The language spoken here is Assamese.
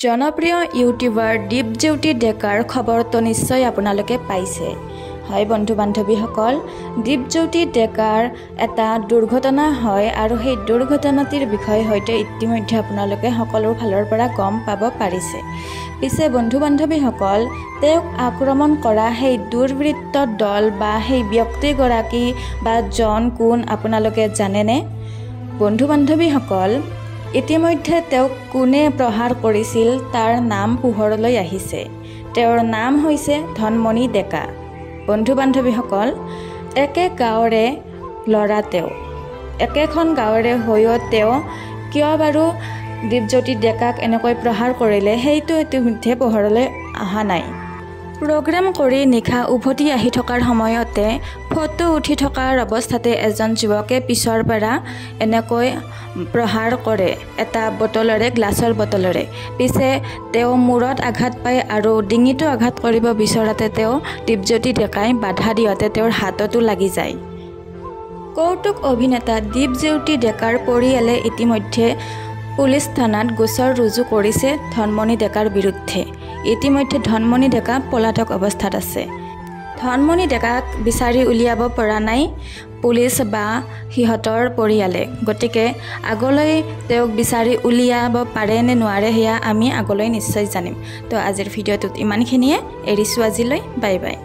জনপ্ৰিয় ইউটিউবাৰ দীপজ্যোতি ডেকাৰ খবৰটো নিশ্চয় আপোনালোকে পাইছে। হয় বন্ধু বান্ধৱীসকল, দীপজ্যোতি ডেকাৰ এটা দুৰ্ঘটনা হয় আৰু সেই দুৰ্ঘটনাটিৰ বিষয়ে হয়তো ইতিমধ্যে আপোনালোকে সকলো ফালৰ পৰা গম পাব পাৰিছে। পিছে বন্ধু বান্ধৱীসকল, তেওঁক আক্ৰমণ কৰা সেই দুৰ্বৃত্ত দল বা সেই ব্যক্তিগৰাকী বা জন কোন আপোনালোকে জানেনে? বন্ধু বান্ধৱীসকল, ইতিমধ্যে তেওঁক কোনে প্ৰহাৰ কৰিছিল তাৰ নাম পোহৰলৈ আহিছে। তেওঁৰ নাম হৈছে ধনমণি ডেকা। বন্ধু বান্ধৱীসকল, একে গাঁৱৰে ল'ৰা তেওঁ, একেখন গাঁৱৰে হৈও তেওঁ কিয় বাৰু দীপজ্যোতি ডেকাক এনেকৈ প্ৰহাৰ কৰিলে সেইটো ইতিমধ্যে পোহৰলৈ অহা নাই। প্ৰগ্ৰাম কৰি নিশা উভতি আহি থকাৰ সময়তে ফটো উঠি থকাৰ অৱস্থাতে এজন যুৱকে পিছৰ পৰা এনেকৈ প্ৰহাৰ কৰে এটা বটলেৰে, গ্লাছৰ বটলেৰে। পিছে তেওঁ মূৰত আঘাত পায় আৰু ডিঙিটো আঘাত কৰিব বিচৰাতে তেওঁ দীপজ্যোতি ডেকাই বাধা দিওঁতে তেওঁৰ হাততো লাগি যায়। কৌতুক অভিনেতা দীপজ্যোতি ডেকাৰ পৰিয়ালে ইতিমধ্যে পুলিচ থানাত গোচৰ ৰুজু কৰিছে ধনমণি ডেকাৰ বিৰুদ্ধে। ইতিমধ্যে ধনমণি ডেকা পলাতক অৱস্থাত আছে। ধনমণি ডেকাক বিচাৰি উলিয়াব পৰা নাই পুলিচ বা সিহঁতৰ পৰিয়ালে। গতিকে আগলৈ তেওঁক বিচাৰি উলিয়াব পাৰে নে নোৱাৰে সেয়া আমি আগলৈ নিশ্চয় জানিম। তো আজিৰ ভিডিঅ'টোত ইমানখিনিয়ে, এৰিছোঁ আজিলৈ। Bye bye.